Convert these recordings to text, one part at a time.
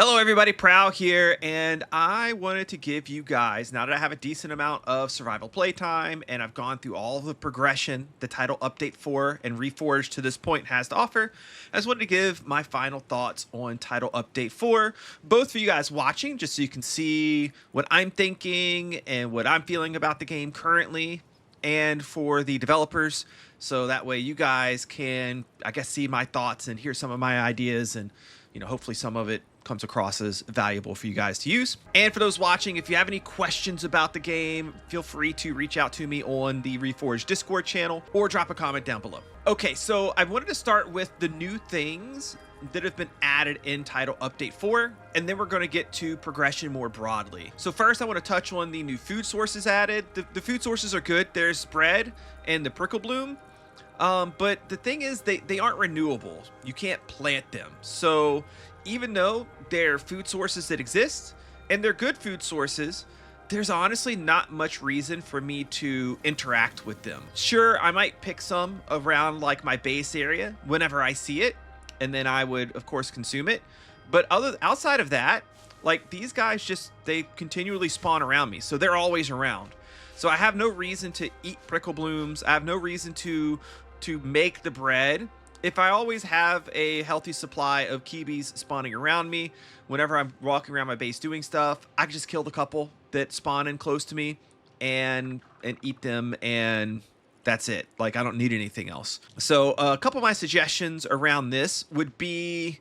Hello everybody, Prowl here, and I wanted to give you guys, now that I have a decent amount of survival playtime and I've gone through all of the progression the title update 4 and Reforj to this point has to offer, I just wanted to give my final thoughts on title update 4, both for you guys watching, just so you can see what I'm thinking and what I'm feeling about the game currently, and for the developers, so that way you guys can, I guess, see my thoughts and hear some of my ideas, and hopefully some of it comes across as valuable for you guys to use. And for those watching, if you have any questions about the game, feel free to reach out to me on the Reforj Discord channel or drop a comment down below. Okay, so I wanted to start with the new things that have been added in title update 4, and then we're going to get to progression more broadly. So first I want to touch on the new food sources added. The food sources are good. There's bread and the prickle bloom. But the thing is, they aren't renewable. You can't plant them. So even though they're food sources that exist and they're good food sources, there's honestly not much reason for me to interact with them. Sure, I might pick some around like my base area whenever I see it, and then I would of course consume it. But outside of that, like, these guys they continually spawn around me, so they're always around. So I have no reason to eat prickle blooms. I have no reason to make the bread. If I always have a healthy supply of kibis spawning around me, whenever I'm walking around my base doing stuff, I can just kill the couple that spawn in close to me and eat them, and that's it. Like, I don't need anything else. So a couple of my suggestions around this would be,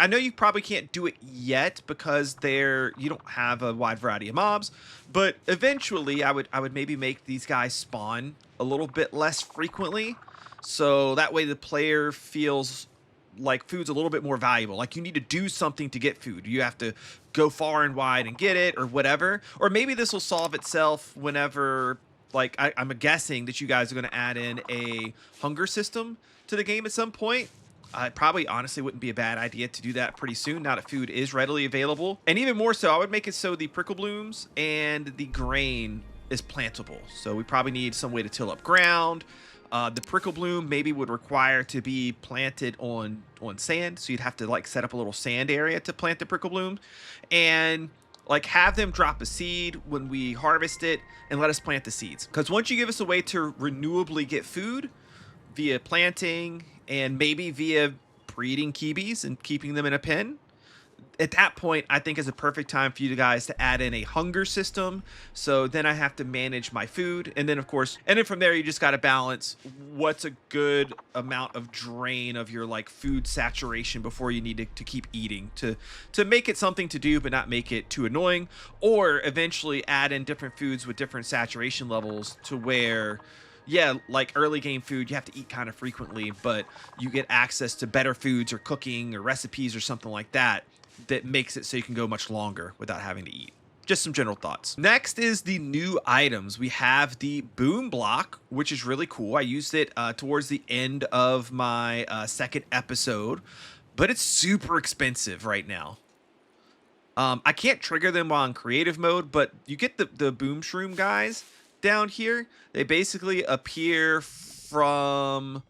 I know you probably can't do it yet because you don't have a wide variety of mobs, but eventually I would maybe make these guys spawn a little bit less frequently, so that way the player feels like food's a little bit more valuable. Like, you need to do something to get food. You have to go far and wide and get it, or whatever. Or maybe this will solve itself whenever, like, I'm guessing that you guys are going to add in a hunger system to the game at some point. It probably honestly wouldn't be a bad idea to do that pretty soon, now that food is readily available. And even more so, I would make it so the prickle blooms and the grain is plantable. So we probably need some way to till up ground. The prickle bloom maybe would require to be planted on sand, so you'd have to like set up a little sand area to plant the prickle bloom, and like have them drop a seed when we harvest it and let us plant the seeds. Because once you give us a way to renewably get food via planting and maybe via breeding kibis and keeping them in a pen, at that point I think is a perfect time for you guys to add in a hunger system. So then I have to manage my food, and then of course, and then from there you just got to balance what's a good amount of drain of your like food saturation before you need to keep eating to make it something to do but not make it too annoying, or eventually add in different foods with different saturation levels to where, yeah, like early game food, you have to eat kind of frequently, but you get access to better foods or cooking or recipes or something like that that makes it so you can go much longer without having to eat. Just some general thoughts. Next is the new items. We have the boom block, which is really cool. I used it towards the end of my second episode, but it's super expensive right now. I can't trigger them while in creative mode, but you get the boom shroom guys down here. They basically appear from,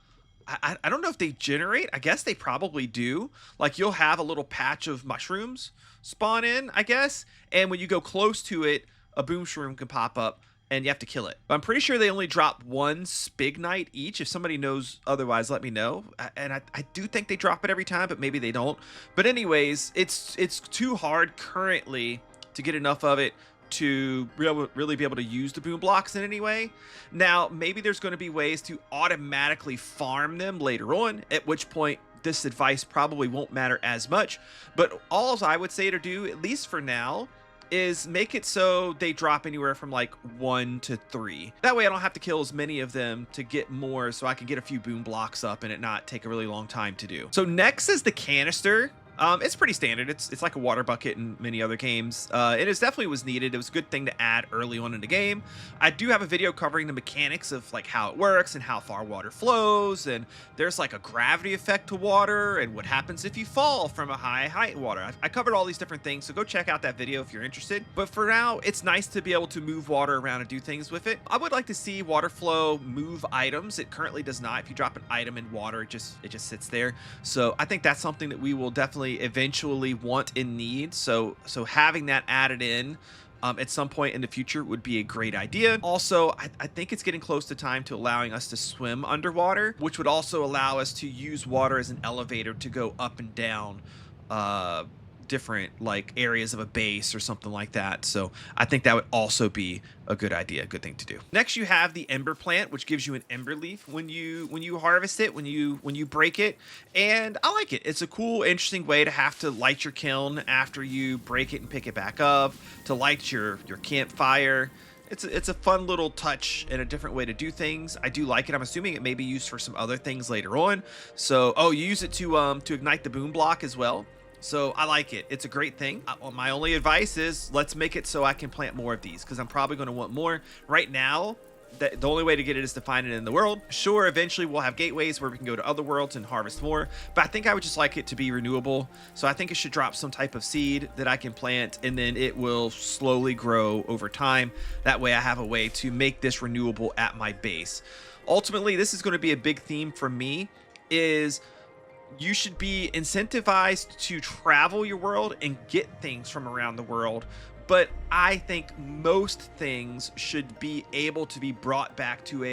I don't know if they generate. I guess they probably do. Like, you'll have a little patch of mushrooms spawn in, I guess, and when you go close to it, a boom shroom can pop up and you have to kill it. But I'm pretty sure they only drop one spignite each. If somebody knows otherwise, let me know. And I do think they drop it every time, but maybe they don't. But anyways, it's too hard currently to get enough of it to really be able to use the boom blocks in any way. Now, maybe there's going to be ways to automatically farm them later on, at which point this advice probably won't matter as much. But all I would say to do, at least for now, is make it so they drop anywhere from like 1 to 3. That way I don't have to kill as many of them to get more, so I can get a few boom blocks up and it not take a really long time to do. So next is the canister. It's pretty standard. It's like a water bucket in many other games. It definitely was needed. It was a good thing to add early on in the game. I do have a video covering the mechanics of like how it works and how far water flows, and there's like a gravity effect to water and what happens if you fall from a high height water. I covered all these different things, so go check out that video if you're interested. But for now, it's nice to be able to move water around and do things with it. I would like to see water flow move items. It currently does not. If you drop an item in water, it just sits there. So I think that's something that we will definitely definitely eventually want and need. So having that added in at some point in the future would be a great idea. Also, I think it's getting close to time to allowing us to swim underwater, which would also allow us to use water as an elevator to go up and down different like areas of a base or something like that. So I think that would also be a good idea, a good thing to do. Next, you have the ember plant, which gives you an ember leaf when you harvest it, when you break it, and I like it. It's a cool, interesting way to have to light your kiln after you break it and pick it back up, to light your campfire. It's a fun little touch and a different way to do things. I do like it. I'm assuming it may be used for some other things later on. So, oh, you use it to ignite the boom block as well. So I like it. It's a great thing. My only advice is let's make it so I can plant more of these, because I'm probably going to want more. Right now, the only way to get it is to find it in the world. Sure, eventually we'll have gateways where we can go to other worlds and harvest more, but I think I would just like it to be renewable. So I think it should drop some type of seed that I can plant, and then it will slowly grow over time. That way I have a way to make this renewable at my base. Ultimately, this is going to be a big theme for me, is you should be incentivized to travel your world and get things from around the world. But I think most things should be able to be brought back to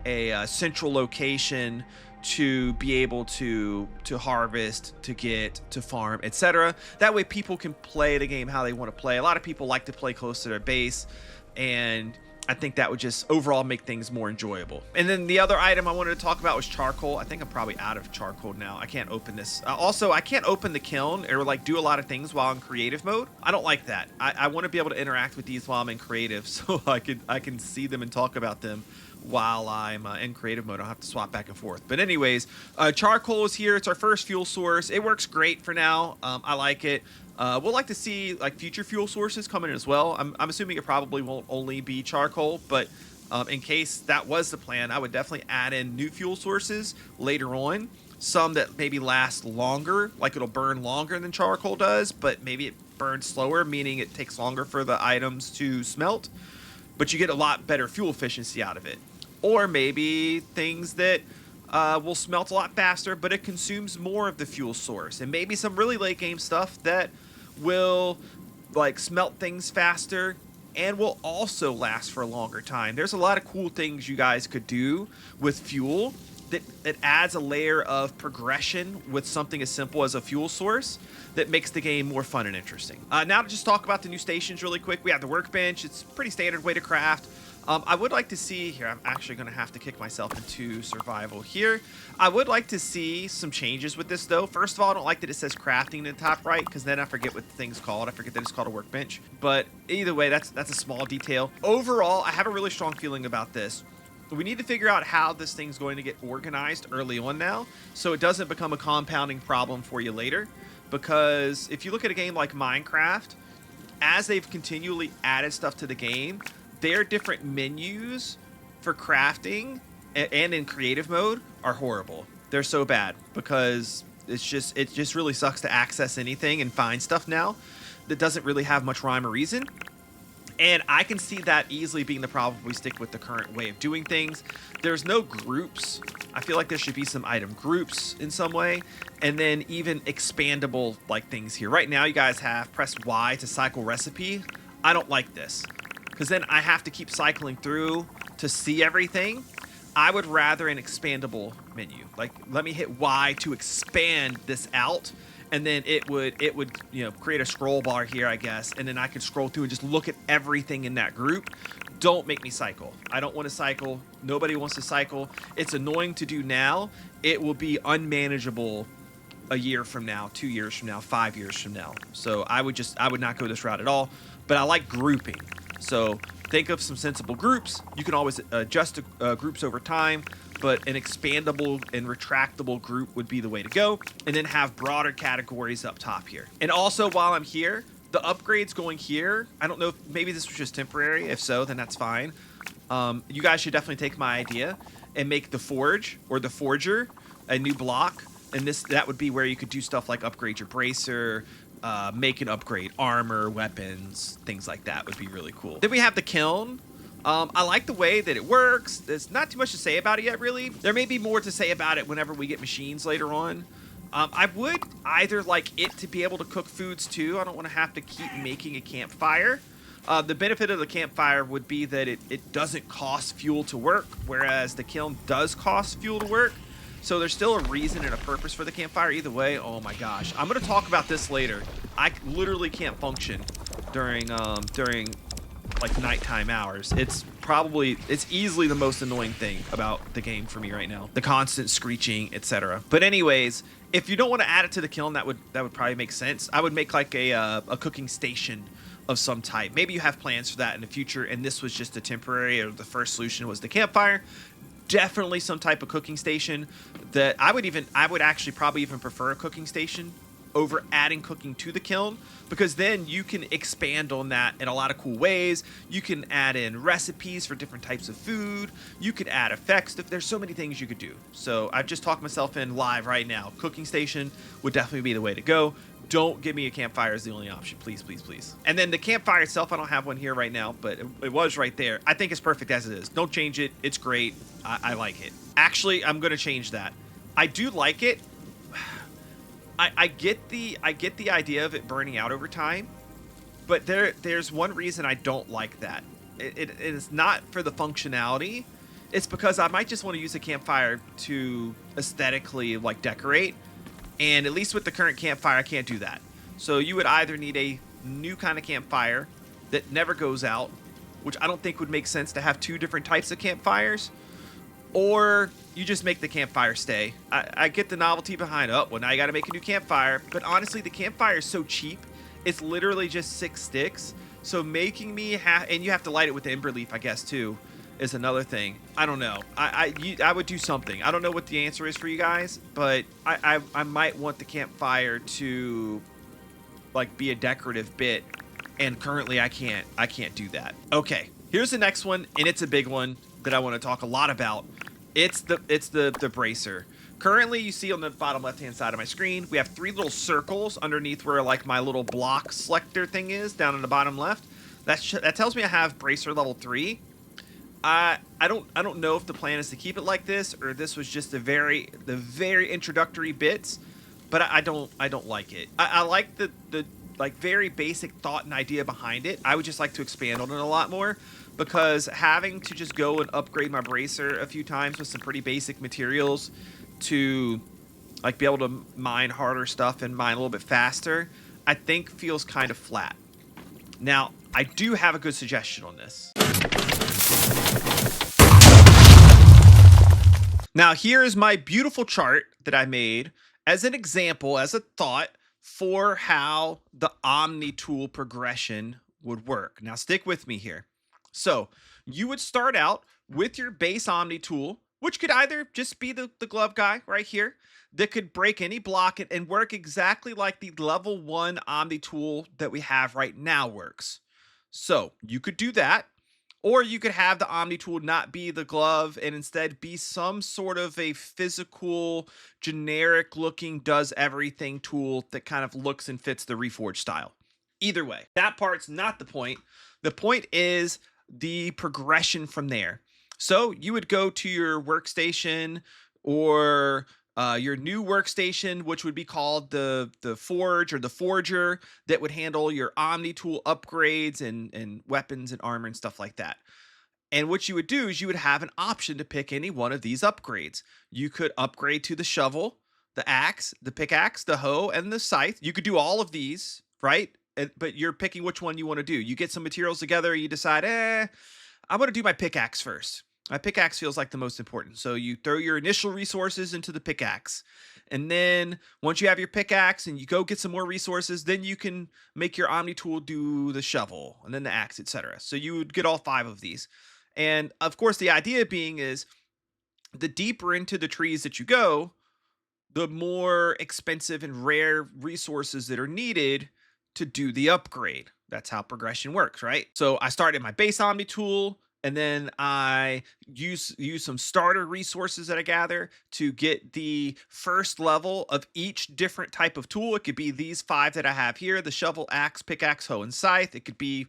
a central location to be able to harvest, to get, to farm, etc. That way people can play the game how they want to play. A lot of people like to play close to their base, and I think that would just overall make things more enjoyable. And then the other item I wanted to talk about was charcoal. I think I'm probably out of charcoal now. I can't open this. Also, I can't open the kiln or like do a lot of things while in creative mode. I don't like that. I want to be able to interact with these while I'm in creative, so I can see them and talk about them while I'm in creative mode. I'll have to swap back and forth. But anyways, charcoal is here. It's our first fuel source. It works great for now. I like it. We'll like to see like future fuel sources come in as well. I'm assuming it probably won't only be charcoal, but in case that was the plan, I would definitely add in new fuel sources later on. Some that maybe last longer, like it'll burn longer than charcoal does, but maybe it burns slower, meaning it takes longer for the items to smelt, but you get a lot better fuel efficiency out of it. Or maybe things that will smelt a lot faster, but it consumes more of the fuel source. And maybe some really late game stuff that will like smelt things faster and will also last for a longer time. There's a lot of cool things you guys could do with fuel that adds a layer of progression with something as simple as a fuel source that makes the game more fun and interesting. Now to just talk about the new stations really quick. We have the workbench. It's a pretty standard way to craft. I would like to see here, I'm actually going to have to kick myself into survival here. I would like to see some changes with this though. First of all, I don't like that it says crafting in the top right, because then I forget what the thing's called. I forget that it's called a workbench. But either way, that's a small detail. Overall, I have a really strong feeling about this. We need to figure out how this thing's going to get organized early on now, so it doesn't become a compounding problem for you later. Because if you look at a game like Minecraft, as they've continually added stuff to the game, their different menus for crafting and in creative mode are horrible. They're so bad because it just really sucks to access anything and find stuff now that doesn't really have much rhyme or reason. And I can see that easily being the problem if we stick with the current way of doing things. There's no groups. I feel like there should be some item groups in some way. And then even expandable like things here. Right now you guys have press Y to cycle recipe. I don't like this, because then I have to keep cycling through to see everything. I would rather an expandable menu. Like, let me hit Y to expand this out, and then it would create a scroll bar here, I guess, and then I could scroll through and just look at everything in that group. Don't make me cycle. I don't want to cycle. Nobody wants to cycle. It's annoying to do now. It will be unmanageable a year from now, 2 years from now, 5 years from now. So I would not go this route at all. But I like grouping. So think of some sensible groups. You can always adjust groups over time, but an expandable and retractable group would be the way to go. And then have broader categories up top here. And also while I'm here, the upgrades going here, I don't know if maybe this was just temporary. If so, then that's fine. You guys should definitely take my idea and make the Forge or the Forger a new block. And that would be where you could do stuff like upgrade your bracer, make and upgrade armor, weapons, things like that would be really cool. Then we have the Kiln. I like the way that it works. There's not too much to say about it yet, really. There may be more to say about it whenever we get machines later on. I would either like it to be able to cook foods too. I don't want to have to keep making a campfire. The benefit of the campfire would be that it doesn't cost fuel to work, whereas the kiln does cost fuel to work. So there's still a reason and a purpose for the campfire either way. Oh my gosh. I'm going to talk about this later. I literally can't function during like nighttime hours. It's easily the most annoying thing about the game for me right now. The constant screeching, etc. But anyways, if you don't want to add it to the kiln, that would probably make sense. I would make like a cooking station of some type. Maybe you have plans for that in the future, and this was just a temporary, or the first solution was the campfire. Definitely some type of cooking station. That I would actually probably even prefer a cooking station over adding cooking to the kiln, because then you can expand on that in a lot of cool ways. You can add in recipes for different types of food. You could add effects. There's so many things you could do. So I've just talked myself in live right now. Cooking station would definitely be the way to go. Don't give me a campfire as the only option, please, please, please. And then the campfire itself, I don't have one here right now, but it was right there. I think it's perfect as it is. Don't change it. It's great. I like it. Actually, I'm going to change that. I do like it. I get the idea of it burning out over time, but there's one reason I don't like that. It is not for the functionality. It's because I might just want to use a campfire to aesthetically like decorate. And at least with the current campfire, I can't do that. So you would either need a new kind of campfire that never goes out, which I don't think would make sense to have two different types of campfires, or you just make the campfire stay. I get the novelty behind, oh, well, now you got to make a new campfire. But honestly, the campfire is so cheap. It's literally just 6 sticks. So making me and you have to light it with the ember leaf, I guess, too, is another thing. I don't know. I would do something. I don't know what the answer is for you guys, but I might want the campfire to like be a decorative bit, and currently I can't do that. Okay, here's the next one, and it's a big one that I want to talk a lot about. It's the bracer. Currently, you see on the bottom left-hand side of my screen, we have 3 little circles underneath where like my little block selector thing is down in the bottom left. That tells me I have bracer level 3. I don't know if the plan is to keep it like this, or this was just the very introductory bits, but I don't like it. I like the like very basic thought and idea behind it. I would just like to expand on it a lot more, because having to just go and upgrade my bracer a few times with some pretty basic materials to like be able to mine harder stuff and mine a little bit faster, I think feels kind of flat. Now, I do have a good suggestion on this. Now, here's my beautiful chart that I made as an example, as a thought for how the Omni tool progression would work. Now, stick with me here. So you would start out with your base Omni tool, which could either just be the glove guy right here that could break any block and work exactly like the level 1 Omni tool that we have right now works. So you could do that, or you could have the Omni tool not be the glove and instead be some sort of a physical, generic looking, does everything tool that kind of looks and fits the Reforj style. Either way, that part's not the point. The point is the progression from there. So you would go to your workstation, or your new workstation, which would be called the Forge or the Forger, that would handle your Omni tool upgrades and weapons and armor and stuff like that. And what you would do is you would have an option to pick any one of these upgrades. You could upgrade to the shovel, the axe, the pickaxe, the hoe, and the scythe. You could do all of these, right? But you're picking which one you want to do. You get some materials together, you decide, I'm going to do my pickaxe first. My pickaxe feels like the most important. So you throw your initial resources into the pickaxe. And then once you have your pickaxe and you go get some more resources, then you can make your Omni tool do the shovel and then the axe, etc. So you would get all 5 of these. And of course, the idea being is the deeper into the trees that you go, the more expensive and rare resources that are needed to do the upgrade. That's how progression works, right? So I started my base Omni tool, and then I use some starter resources that I gather to get the first level of each different type of tool. It could be these 5 that I have here: the shovel, axe, pickaxe, hoe, and scythe. It could be,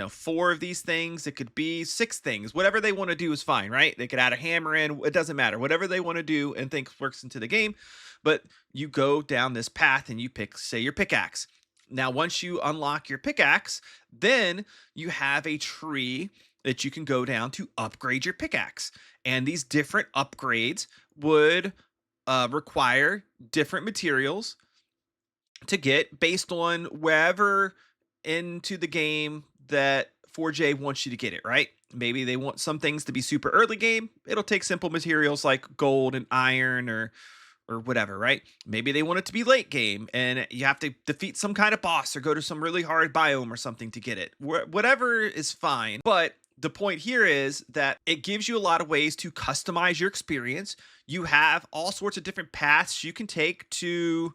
4 of these things. It could be 6 things. Whatever they want to do is fine, right? They could add a hammer in. It doesn't matter. Whatever they want to do and think works into the game. But you go down this path and you pick, say, your pickaxe. Now, once you unlock your pickaxe, then you have a tree that you can go down to upgrade your pickaxe. And these different upgrades would require different materials to get based on wherever into the game that Reforj wants you to get it, right? Maybe they want some things to be super early game. It'll take simple materials like gold and iron or whatever, right? Maybe they want it to be late game and you have to defeat some kind of boss or go to some really hard biome or something to get it. Whatever is fine. But the point here is that it gives you a lot of ways to customize your experience. You have all sorts of different paths you can take to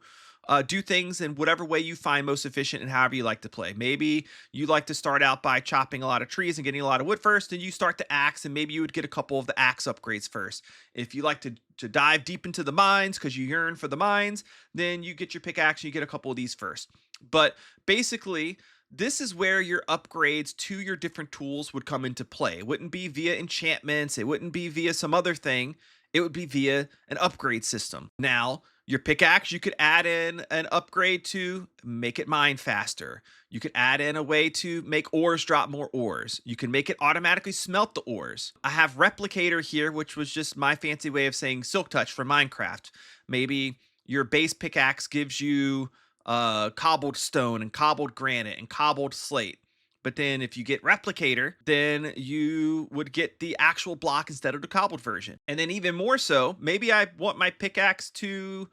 do things in whatever way you find most efficient and however you like to play. Maybe you like to start out by chopping a lot of trees and getting a lot of wood first, and you start the axe, and maybe you would get a couple of the axe upgrades first. If you like to dive deep into the mines because you yearn for the mines, then you get your pickaxe and you get a couple of these first. But basically, this is where your upgrades to your different tools would come into play. It wouldn't be via enchantments. It wouldn't be via some other thing. It would be via an upgrade system. Now, your pickaxe, you could add in an upgrade to make it mine faster. You could add in a way to make ores drop more ores. You can make it automatically smelt the ores. I have replicator here, which was just my fancy way of saying silk touch for Minecraft. Maybe your base pickaxe gives you cobbled stone and cobbled granite and cobbled slate. But then if you get replicator, then you would get the actual block instead of the cobbled version. And then even more so, maybe I want my pickaxe to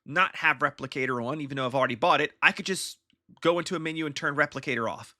not have replicator on, even though I've already bought it. I could just go into a menu and turn replicator off.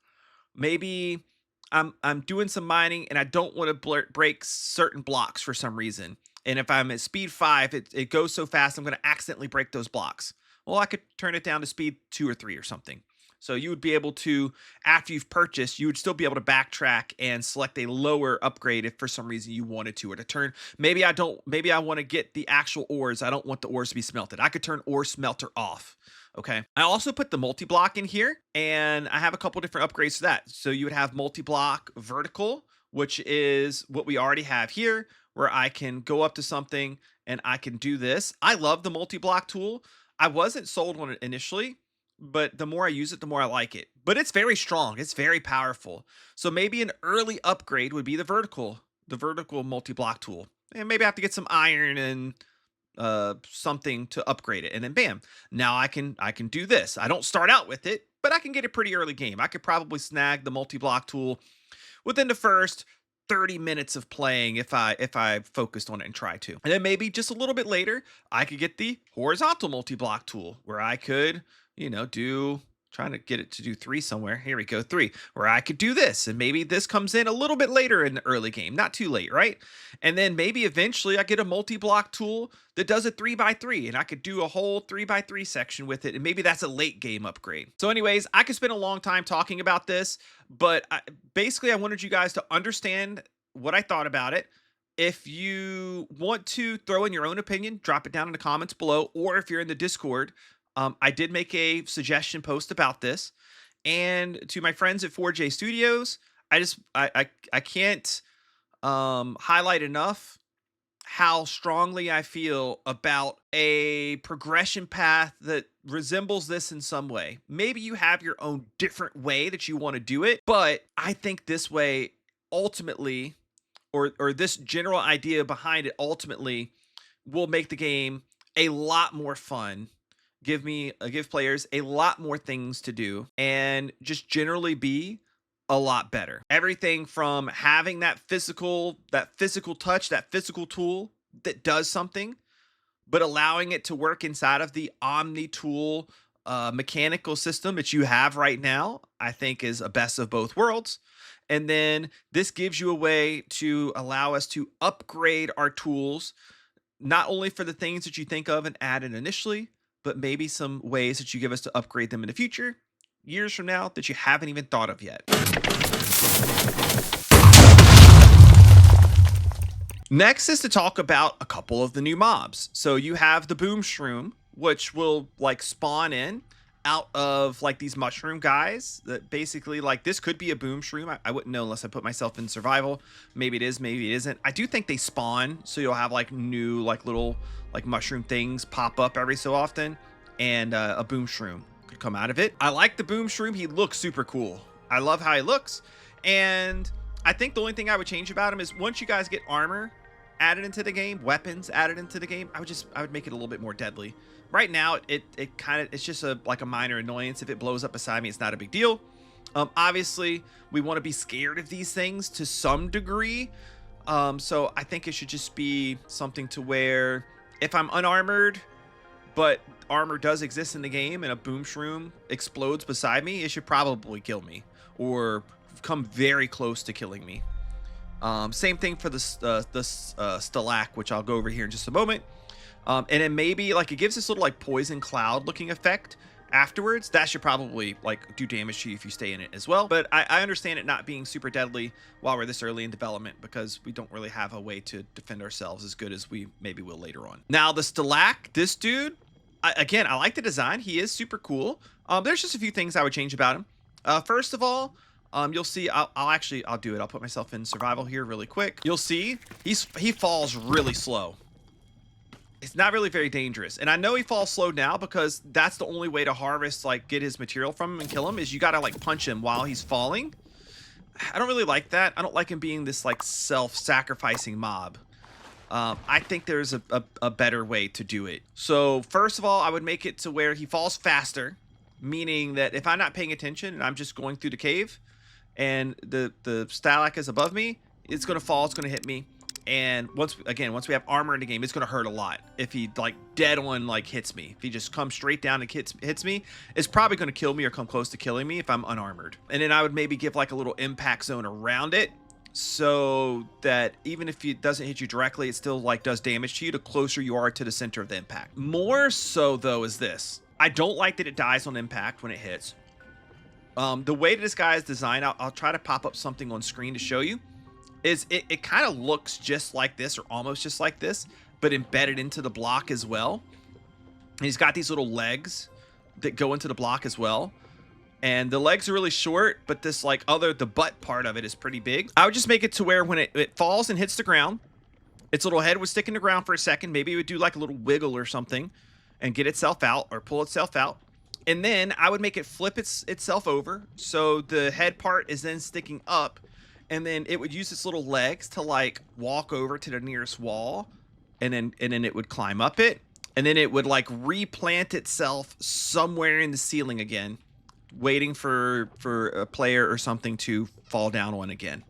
Maybe I'm doing some mining and I don't want to break certain blocks for some reason. And if I'm at speed 5, it goes so fast, I'm going to accidentally break those blocks. Well, I could turn it down to speed 2 or 3 or something. So you would be able to, after you've purchased, you would still be able to backtrack and select a lower upgrade if for some reason you wanted to, or to turn, maybe I want to get the actual ores. I don't want the ores to be smelted. I could turn ore smelter off. Okay. I also put the multi-block in here, and I have a couple different upgrades to that. So you would have multi-block vertical, which is what we already have here, where I can go up to something and I can do this. I love the multi-block tool. I wasn't sold on it initially, but the more I use it, the more I like it. But it's very strong. It's very powerful. So maybe an early upgrade would be the vertical multi-block tool. And maybe I have to get some iron and something to upgrade it. And then bam, now I can do this. I don't start out with it, but I can get a pretty early game. I could probably snag the multi-block tool within the first 30 minutes of playing if I focused on it and tried to. And then maybe just a little bit later, I could get the horizontal multi-block tool where I could, trying to get it to do 3 somewhere. Here we go, 3, where I could do this. And maybe this comes in a little bit later in the early game, not too late, right? And then maybe eventually I get a multi-block tool that does a 3x3 and I could do a whole 3x3 section with it. And maybe that's a late game upgrade. So anyways, I could spend a long time talking about this, but basically I wanted you guys to understand what I thought about it. If you want to throw in your own opinion, drop it down in the comments below, or if you're in the Discord, I did make a suggestion post about this, and to my friends at Reforj Studios, I can't highlight enough how strongly I feel about a progression path that resembles this in some way. Maybe you have your own different way that you want to do it, but I think this way ultimately, or this general idea behind it ultimately, will make the game a lot more fun. Give players a lot more things to do and just generally be a lot better. Everything from having that physical touch, that physical tool that does something, but allowing it to work inside of the Omni tool mechanical system that you have right now, I think is a best of both worlds. And then this gives you a way to allow us to upgrade our tools, not only for the things that you think of and add in initially, but maybe some ways that you give us to upgrade them in the future, years from now, that you haven't even thought of yet. Next is to talk about a couple of the new mobs. So you have the Boom Shroom, which will like spawn in out of like these mushroom guys that basically like this could be a boom shroom. I wouldn't know unless I put myself in survival. Maybe it is, maybe it isn't. I do think they spawn, so you'll have like new like little like mushroom things pop up every so often, and a boom shroom could come out of it. I like the boom shroom. He looks super cool. I love how he looks, and I think the only thing I would change about him is once you guys get armor added into the game, weapons added into the game, I would make it a little bit more deadly. Right now, it's just like a minor annoyance. If it blows up beside me, it's not a big deal. Obviously, we want to be scared of these things to some degree. So I think it should just be something to where if I'm unarmored, but armor does exist in the game and a boom shroom explodes beside me, it should probably kill me or come very close to killing me. Same thing for the Stalak, which I'll go over here in just a moment. And then maybe like it gives this little like poison cloud looking effect afterwards. That should probably like do damage to you if you stay in it as well. But I understand it not being super deadly while we're this early in development because we don't really have a way to defend ourselves as good as we maybe will later on. Now the Stalak, this dude, again, I like the design. He is super cool. There's just a few things I would change about him. First of all, you'll see, I'll do it. I'll put myself in survival here really quick. You'll see he falls really slow. It's not really very dangerous. And I know he falls slow now because that's the only way to harvest, like get his material from him and kill him is you got to like punch him while he's falling. I don't really like that. I don't like him being this like self-sacrificing mob. I think there's a better way to do it. So first of all, I would make it to where he falls faster, meaning that if I'm not paying attention and I'm just going through the cave and the Stalak is above me, it's going to fall, it's going to hit me. And once we have armor in the game, it's going to hurt a lot. If he like dead on like hits me, if he just comes straight down and hits me, it's probably going to kill me or come close to killing me if I'm unarmored. And then I would maybe give like a little impact zone around it so that even if it doesn't hit you directly, it still like does damage to you the closer you are to the center of the impact. More so though is this. I don't like that it dies on impact when it hits. The way that this guy is designed, I'll try to pop up something on screen to show you. Is it kind of looks just like this or almost just like this, but embedded into the block as well. And he's got these little legs that go into the block as well. And the legs are really short, but this like the butt part of it is pretty big. I would just make it to where when it falls and hits the ground, its little head would stick in the ground for a second. Maybe it would do like a little wiggle or something and get itself out or pull itself out. And then I would make it flip itself over. So the head part is then sticking up. And then it would use its little legs to like walk over to the nearest wall, and then it would climb up it, and then it would like replant itself somewhere in the ceiling again, waiting for a player or something to fall down on again.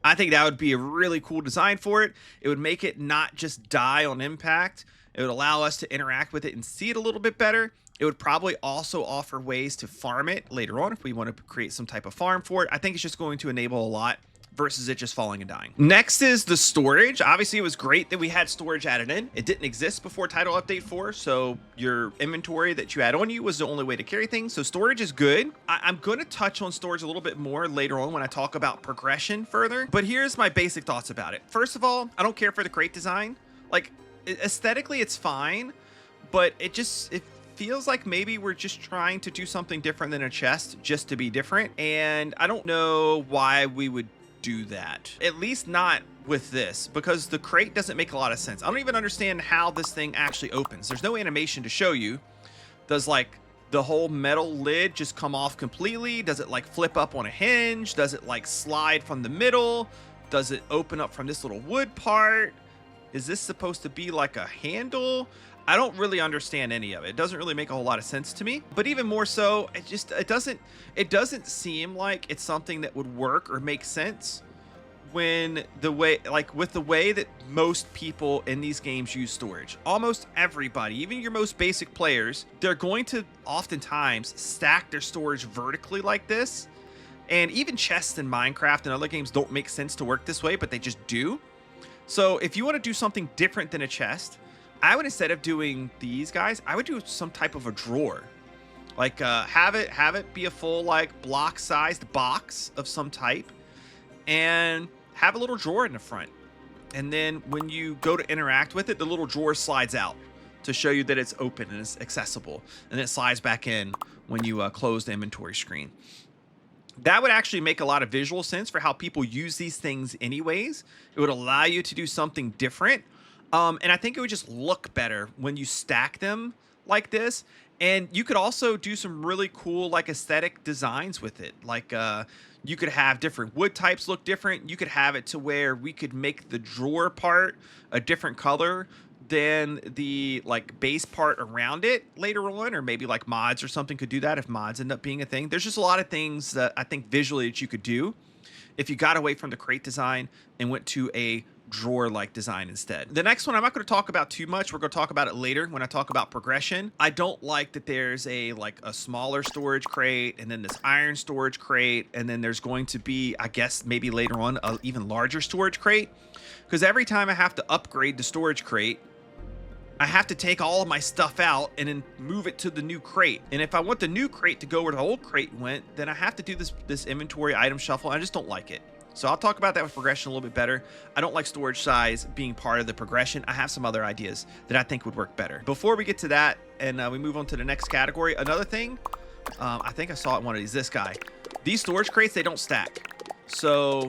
I think that would be a really cool design for it. It would make it not just die on impact. It would allow us to interact with it and see it a little bit better. It would probably also offer ways to farm it later on if we want to create some type of farm for it. I think it's just going to enable a lot versus it just falling and dying. Next is the storage. Obviously, it was great that we had storage added in. It didn't exist before Title Update 4, so your inventory that you had on you was the only way to carry things. So storage is good. I'm going to touch on storage a little bit more later on when I talk about progression further. But here's my basic thoughts about it. First of all, I don't care for the crate design. Like, aesthetically, it's fine, but it feels like maybe we're just trying to do something different than a chest just to be different, and I don't know why we would do that, at least not with this, because the crate doesn't make a lot of sense. I don't even understand how this thing actually opens. There's no animation to show you. Does like the whole metal lid just come off completely? Does it like flip up on a hinge? Does it like slide from the middle? Does it open up from this little wood part? Is this supposed to be like a handle? I don't really understand any of it. It doesn't really make a whole lot of sense to me. But even more so, it doesn't seem like it's something that would work or make sense when with the way that most people in these games use storage. Almost everybody, even your most basic players, they're going to oftentimes stack their storage vertically like this. And even chests in Minecraft and other games don't make sense to work this way, but they just do. So if you want to do something different than a chest, I would, instead of doing these guys, I would do some type of a drawer. Like have it be a full like block sized box of some type, and have a little drawer in the front. And then when you go to interact with it, the little drawer slides out. to show you that it's open and it's accessible, and it slides back in when you close the inventory screen. That would actually make a lot of visual sense for how people use these things anyways. It would allow you to do something different. And I think it would just look better when you stack them like this. And you could also do some really cool like aesthetic designs with it. Like you could have different wood types look different. You could have it to where we could make the drawer part a different color than the like base part around it later on, or maybe like mods or something could do that if mods end up being a thing. There's just a lot of things that I think visually that you could do if you got away from the crate design and went to a drawer like design instead. The next one I'm not going to talk about too much. We're going to talk about it later when I talk about progression. I don't like that there's a smaller storage crate and then this iron storage crate, and then there's going to be, I guess maybe later on, a even larger storage crate, because every time I have to upgrade the storage crate, I have to take all of my stuff out and then move it to the new crate. And if I want the new crate to go where the old crate went, then I have to do this inventory item shuffle. I just don't like it. So I'll talk about that with progression a little bit better. I don't like storage size being part of the progression. I have some other ideas that I think would work better. Before we get to that and we move on to the next category, another thing, I think I saw it in one of these, this guy. These storage crates, they don't stack. So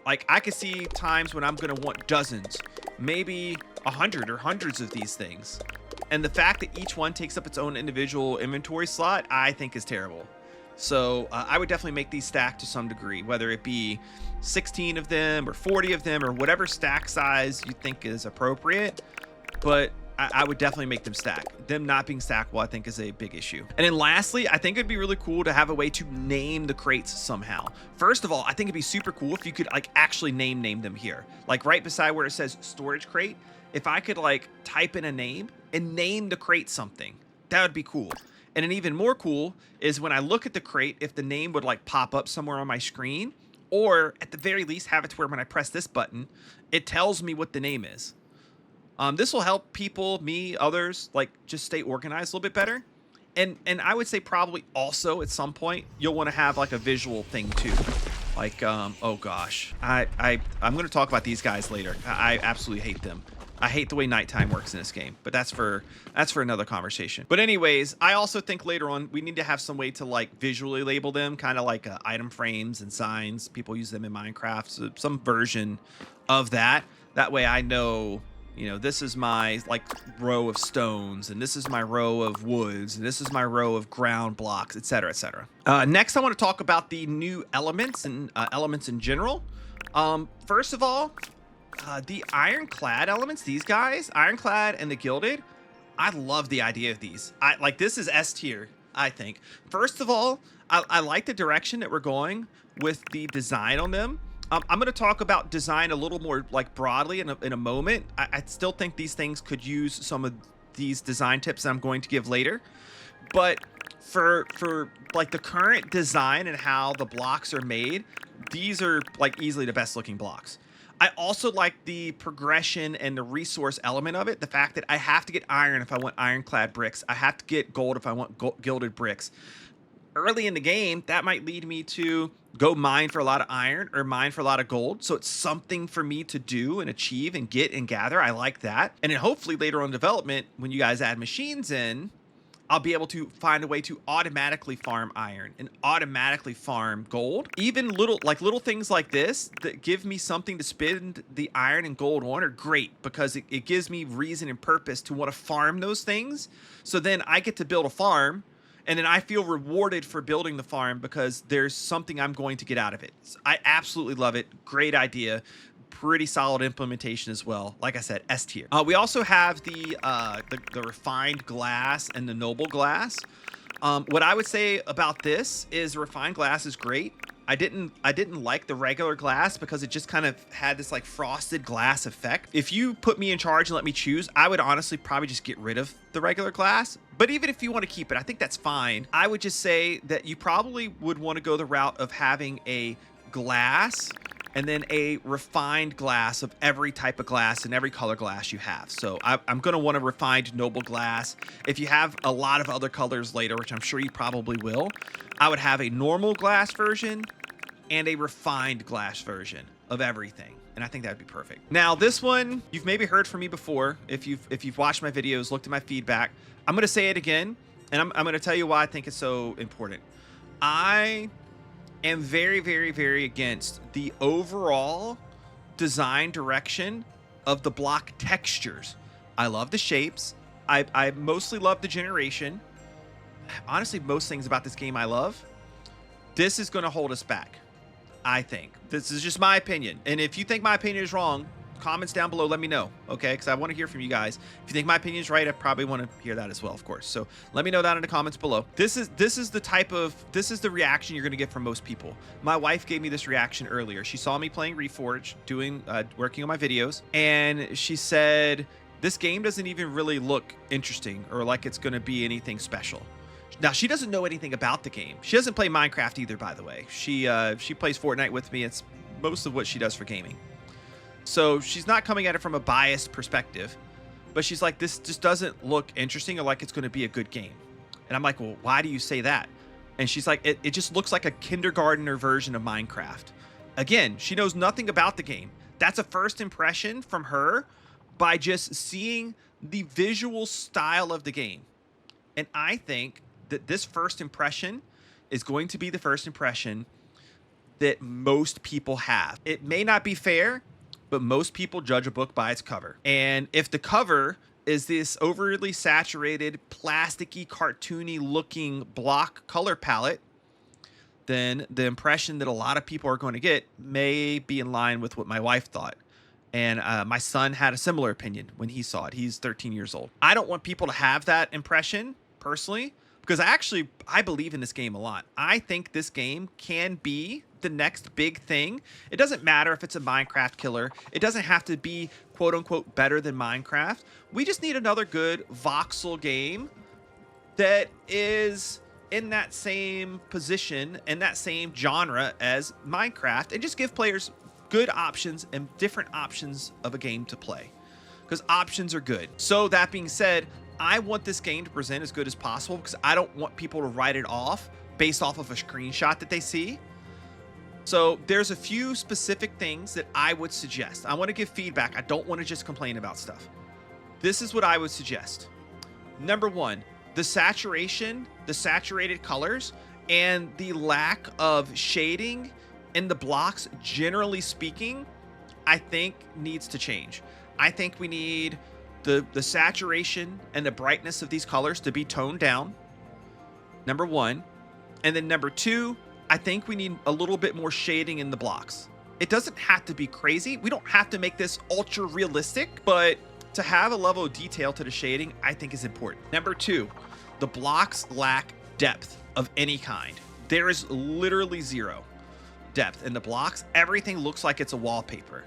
like I could see times when I'm gonna want dozens, maybe 100 or hundreds of these things. And the fact that each one takes up its own individual inventory slot, I think is terrible. So I would definitely make these stack to some degree, whether it be 16 of them or 40 of them or whatever stack size you think is appropriate. But I would definitely make them stack. Them not being stackable, I think, is a big issue. And then lastly, I think it'd be really cool to have a way to name the crates somehow. First of all, I think it'd be super cool if you could like actually name them here. Like right beside where it says storage crate, if I could like type in a name and name the crate something, that would be cool. And an even more cool is when I look at the crate, if the name would like pop up somewhere on my screen, or at the very least have it to where when I press this button, it tells me what the name is. This will help people, me, others, like just stay organized a little bit better. And I would say probably also at some point you'll want to have like a visual thing too. Like, oh gosh, I'm going to talk about these guys later. I absolutely hate them. I hate the way nighttime works in this game, but that's for another conversation. But anyways, I also think later on we need to have some way to like visually label them, kind of like item frames and signs. People use them in Minecraft, so some version of that. That way I know, you know, this is my like row of stones, and this is my row of woods, and this is my row of ground blocks, etc., etc. Next, I want to talk about the new elements and elements in general. First of all, the ironclad elements, these guys, ironclad and the gilded, I love the idea of these. This is S tier, I think. First of all, I like the direction that we're going with the design on them. I'm going to talk about design a little more like broadly in a moment. I still think these things could use some of these design tips that I'm going to give later. But for like the current design and how the blocks are made, these are like easily the best looking blocks. I also like the progression and the resource element of it. The fact that I have to get iron if I want ironclad bricks. I have to get gold if I want gilded bricks. Early in the game, that might lead me to go mine for a lot of iron or mine for a lot of gold. So it's something for me to do and achieve and get and gather. I like that. And then hopefully later on in development, when you guys add machines in, I'll be able to find a way to automatically farm iron and automatically farm gold. Even little things like this that give me something to spend the iron and gold on are great, because it gives me reason and purpose to want to farm those things. So then I get to build a farm, and then I feel rewarded for building the farm because there's something I'm going to get out of it. So I absolutely love it. Great idea. Pretty solid implementation as well. Like I said, S tier. We also have the refined glass and the noble glass. What I would say about this is refined glass is great. I didn't like the regular glass because it just kind of had this like frosted glass effect. If you put me in charge and let me choose, I would honestly probably just get rid of the regular glass. But even if you want to keep it, I think that's fine. I would just say that you probably would want to go the route of having a glass and then a refined glass of every type of glass and every color glass you have. So I'm going to want a refined noble glass. If you have a lot of other colors later, which I'm sure you probably will, I would have a normal glass version and a refined glass version. of everything. And I think that would be perfect. Now, this one, you've maybe heard from me before. If you've watched my videos, looked at my feedback, I'm going to say it again. And I'm going to tell you why I think it's so important. I am very, very, very against the overall design direction of the block textures. I love the shapes. I mostly love the generation. Honestly, most things about this game I love. This is going to hold us back, I think. This is just my opinion. And if you think my opinion is wrong, comments down below, let me know, okay? Because I want to hear from you guys. If you think my opinion is right, I probably want to hear that as well, of course. So let me know down in the comments below. This is the reaction you're going to get from most people. My wife gave me this reaction earlier. She saw me playing Reforj, working on my videos, and she said, this game doesn't even really look interesting or like it's going to be anything special. Now, she doesn't know anything about the game. She doesn't play Minecraft either, by the way. She plays Fortnite with me. It's most of what she does for gaming. So she's not coming at it from a biased perspective, but she's like, this just doesn't look interesting or like it's going to be a good game. And I'm like, well, why do you say that? And she's like, it just looks like a kindergartner version of Minecraft. Again, she knows nothing about the game. That's a first impression from her by just seeing the visual style of the game. And I think that this first impression is going to be the first impression that most people have. It may not be fair, but most people judge a book by its cover. And if the cover is this overly saturated, plasticky, cartoony looking block color palette, then the impression that a lot of people are going to get may be in line with what my wife thought. And my son had a similar opinion when he saw it. He's 13 years old. I don't want people to have that impression personally, because I believe in this game a lot. I think this game can be the next big thing. It doesn't matter if it's a Minecraft killer. It doesn't have to be quote unquote better than Minecraft. We just need another good voxel game that is in that same position and that same genre as Minecraft, and just give players good options and different options of a game to play, because options are good. So that being said, I want this game to present as good as possible, because I don't want people to write it off based off of a screenshot that they see. So there's a few specific things that I would suggest. I want to give feedback. I don't want to just complain about stuff. This is what I would suggest. Number one, the saturation, the saturated colors, and the lack of shading in the blocks, generally speaking, I think needs to change. I think we need the saturation and the brightness of these colors to be toned down, number one. And then number two, I think we need a little bit more shading in the blocks. It doesn't have to be crazy. We don't have to make this ultra realistic, but to have a level of detail to the shading, I think is important. Number two, the blocks lack depth of any kind. There is literally zero depth in the blocks. Everything looks like it's a wallpaper.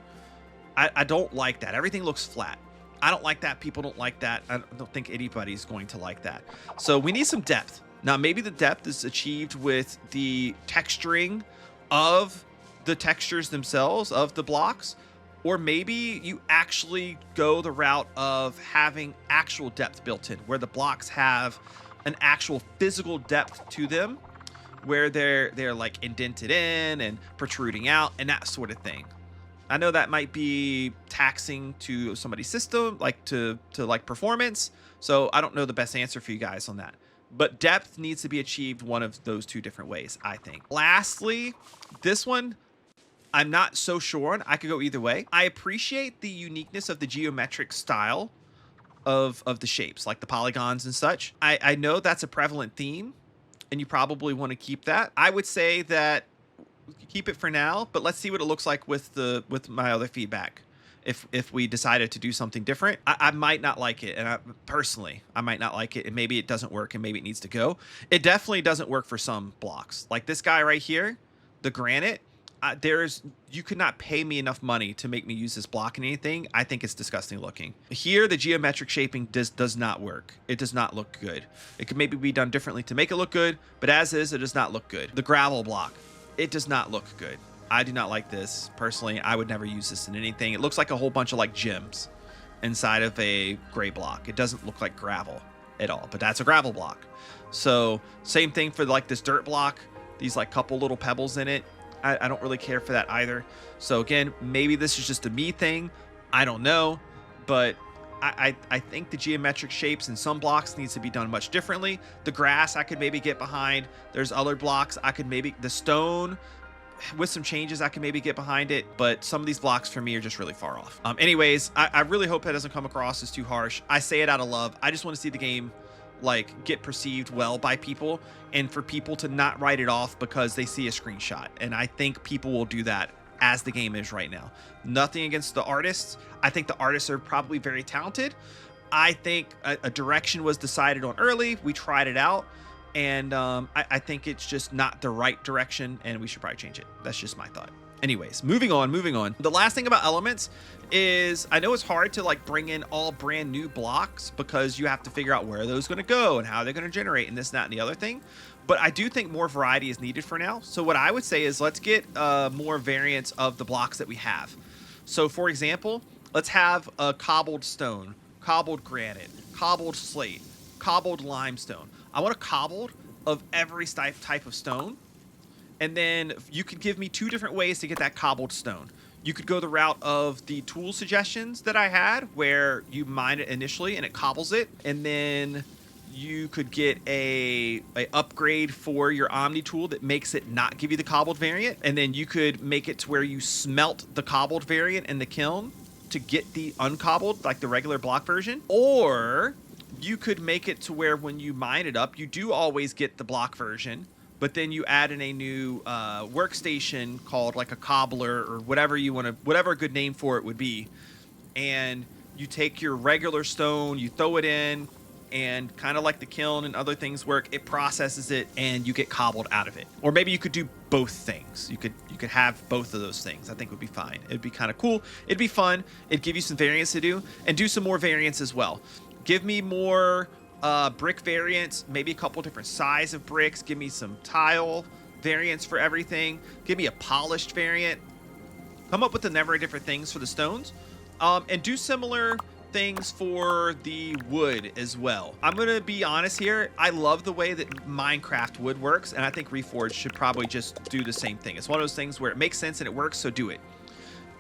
I don't like that. Everything looks flat. I don't like that. People don't like that. I don't think anybody's going to like that. So we need some depth. Now, maybe the depth is achieved with the texturing of the textures themselves of the blocks, or maybe you actually go the route of having actual depth built in, where the blocks have an actual physical depth to them, where they're like indented in and protruding out and that sort of thing. I know that might be taxing to somebody's system, like to like performance. So I don't know the best answer for you guys on that. But depth needs to be achieved one of those two different ways, I think. Lastly, this one, I'm not so sure on. I could go either way. I appreciate the uniqueness of the geometric style of the shapes, like the polygons and such. I know that's a prevalent theme, and you probably want to keep that. I would say that keep it for now, but let's see what it looks like with my other feedback. If we decided to do something different, I might not like it. And personally, I might not like it, and maybe it doesn't work, and maybe it needs to go. It definitely doesn't work for some blocks. Like this guy right here, the granite, you could not pay me enough money to make me use this block in anything. I think it's disgusting looking. Here, the geometric shaping does not work. It does not look good. It could maybe be done differently to make it look good, but as is, it does not look good. The gravel block, it does not look good. I do not like this. Personally, I would never use this in anything. It looks like a whole bunch of like gems inside of a gray block. It doesn't look like gravel at all, but that's a gravel block. So same thing for like this dirt block, these like couple little pebbles in it. I don't really care for that either. So again, maybe this is just a me thing. I don't know, but I think the geometric shapes in some blocks needs to be done much differently. The grass I could maybe get behind. There's other blocks I could maybe, the stone with some changes I can maybe get behind it, but some of these blocks for me are just really far off. Anyways, I really hope that doesn't come across as too harsh. I say it out of love. I just want to see the game like get perceived well by people, and for people to not write it off because they see a screenshot. And I think people will do that as the game is right now. Nothing against the artists. I think the artists are probably very talented. I think a direction was decided on early. We tried it out, and I think it's just not the right direction, and we should probably change it. That's just my thought. Anyways, moving on. The last thing about elements is I know it's hard to like bring in all brand new blocks because you have to figure out where those going to go and how they're going to generate and this, that, and the other thing. But I do think more variety is needed for now. So what I would say is let's get more variants of the blocks that we have. So for example, let's have a cobbled stone, cobbled granite, cobbled slate, cobbled limestone. I want a cobbled of every type of stone. And then you could give me 2 different ways to get that cobbled stone. You could go the route of the tool suggestions that I had, where you mine it initially and it cobbles it. And then you could get a upgrade for your Omni tool that makes it not give you the cobbled variant. And then you could make it to where you smelt the cobbled variant in the kiln to get the uncobbled, like the regular block version. Or you could make it to where when you mine it up, you do always get the block version, but then you add in a new workstation called like a cobbler or whatever you want to, whatever a good name for it would be. And you take your regular stone, you throw it in, and kind of like the kiln and other things work, it processes it and you get cobbled out of it. Or maybe you could do both things. You could have both of those things. I think would be fine. It'd be kind of cool. It'd be fun. It'd give you some variants to do, and do some more variants as well. Give me more brick variants, maybe a couple different size of bricks. Give me some tile variants for everything. Give me a polished variant. Come up with a number of different things for the stones, and do similar things for the wood as well. I'm gonna be honest here. I love the way that Minecraft wood works, and I think Reforj should probably just do the same thing. It's one of those things where it makes sense and it works, so do it.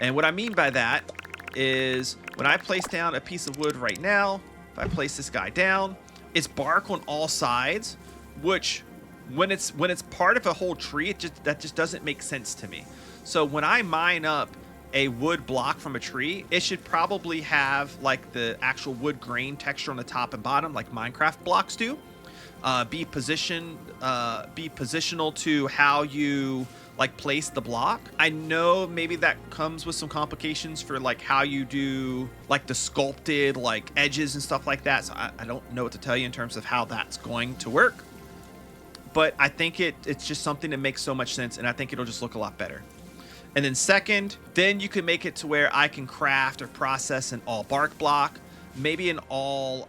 And what I mean by that is when I place down a piece of wood right now, if I place this guy down, it's bark on all sides, which when it's part of a whole tree, that just doesn't make sense to me. So when I mine up a wood block from a tree, it should probably have like the actual wood grain texture on the top and bottom, like Minecraft blocks do. Be positional to how you like place the block. I know maybe that comes with some complications for like how you do like the sculpted like edges and stuff like that. So I don't know what to tell you in terms of how that's going to work. But I think it's just something that makes so much sense, and I think it'll just look a lot better. And then second, then you can make it to where I can craft or process an all bark block, maybe an all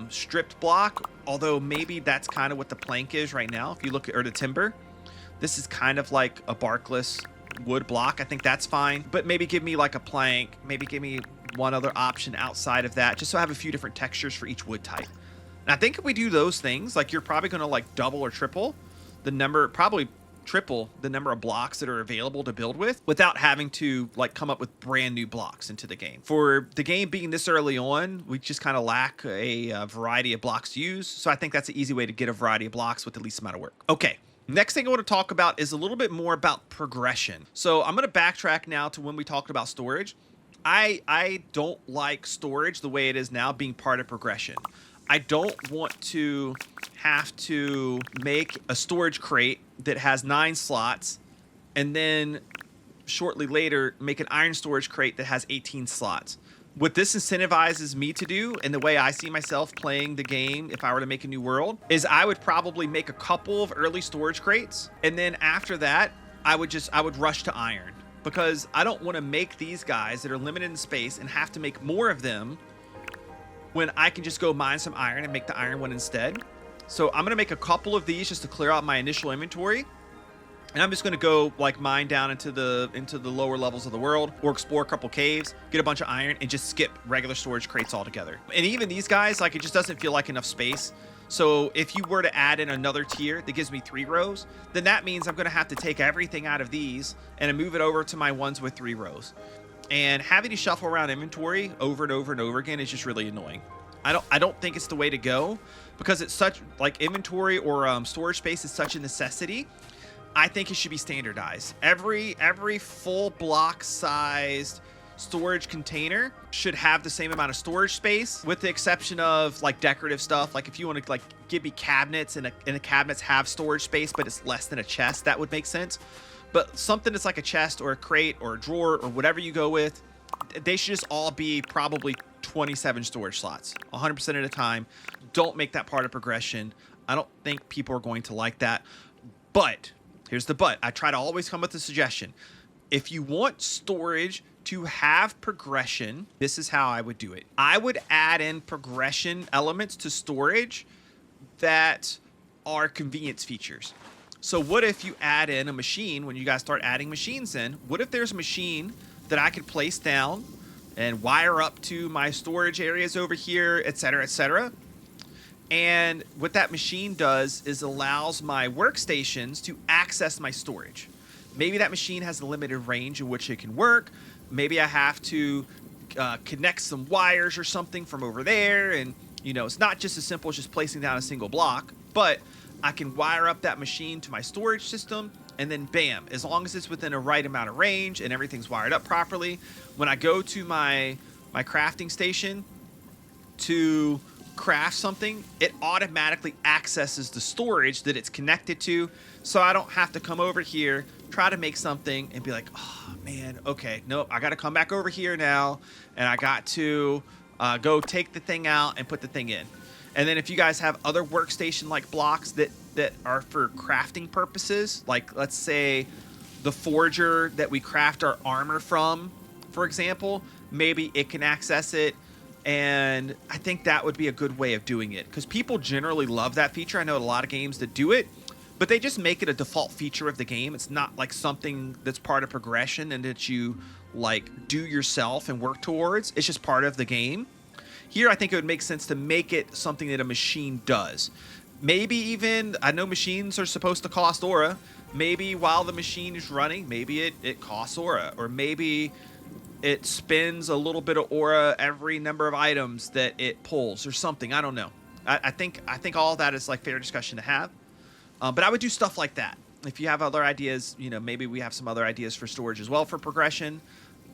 stripped block, although maybe that's kind of what the plank is right now. If you look at, or the timber, this is kind of like a barkless wood block. I think that's fine, but maybe give me like a plank, maybe give me one other option outside of that, just so I have a few different textures for each wood type. And I think if we do those things, like you're probably going to like double or triple the number, probably triple the number of blocks that are available to build with without having to like come up with brand new blocks into the game. For the game being this early on, we just kind of lack a variety of blocks to use. So I think that's an easy way to get a variety of blocks with the least amount of work. Okay. Next thing I want to talk about is a little bit more about progression. So I'm going to backtrack now to when we talked about storage. I don't like storage the way it is now being part of progression. I don't want to have to make a storage crate that has 9 slots and then shortly later make an iron storage crate that has 18 slots. What this incentivizes me to do, and the way I see myself playing the game if I were to make a new world, is I would probably make a couple of early storage crates, and then after that I would rush to iron, because I don't want to make these guys that are limited in space and have to make more of them when I can just go mine some iron and make the iron one instead. So I'm gonna make a couple of these just to clear out my initial inventory, and I'm just gonna go like mine down into the lower levels of the world, or explore a couple caves, get a bunch of iron, and just skip regular storage crates altogether. And even these guys, like, it just doesn't feel like enough space. So if you were to add in another tier that gives me 3 rows, then that means I'm going to have to take everything out of these and move it over to my ones with 3 rows. And having to shuffle around inventory over and over and over again is just really annoying. I don't think it's the way to go, because it's such, like, inventory or storage space is such a necessity. I think it should be standardized. Every full block sized storage container should have the same amount of storage space, with the exception of like decorative stuff. Like if you want to like give me cabinets and the cabinets have storage space but it's less than a chest, that would make sense. But something that's like a chest or a crate or a drawer or whatever you go with, they should just all be probably 27 storage slots 100% of the time. Don't make that part of progression. I don't think people are going to like that. But here's the but. I try to always come with a suggestion. If you want storage to have progression, this is how I would do it. I would add in progression elements to storage that are convenience features. So what if you add in a machine? When you guys start adding machines in, what if there's a machine that I could place down and wire up to my storage areas over here, etc., etc.? And what that machine does is allows my workstations to access my storage. Maybe that machine has a limited range in which it can work. Maybe I have to connect some wires or something from over there. And, you know, it's not just as simple as just placing down a single block, but I can wire up that machine to my storage system. And then bam, as long as it's within a right amount of range and everything's wired up properly, when I go to my crafting station to craft something, it automatically accesses the storage that it's connected to. So I don't have to come over here, try to make something and be like, oh man, okay, nope, I got to come back over here now and I got to go take the thing out and put the thing in. And then if you guys have other workstation like blocks that are for crafting purposes, like let's say the forger that we craft our armor from, for example, maybe it can access it. And I think that would be a good way of doing it, because people generally love that feature. I know a lot of games that do it, but they just make it a default feature of the game. It's not like something that's part of progression and that you like do yourself and work towards. It's just part of the game. Here, I think it would make sense to make it something that a machine does. Maybe even, I know machines are supposed to cost aura. Maybe while the machine is running, maybe it costs aura, or maybe it spends a little bit of aura every number of items that it pulls or something. I don't know. I think all of that is like fair discussion to have. But I would do stuff like that. If you have other ideas, you know, maybe we have some other ideas for storage as well for progression.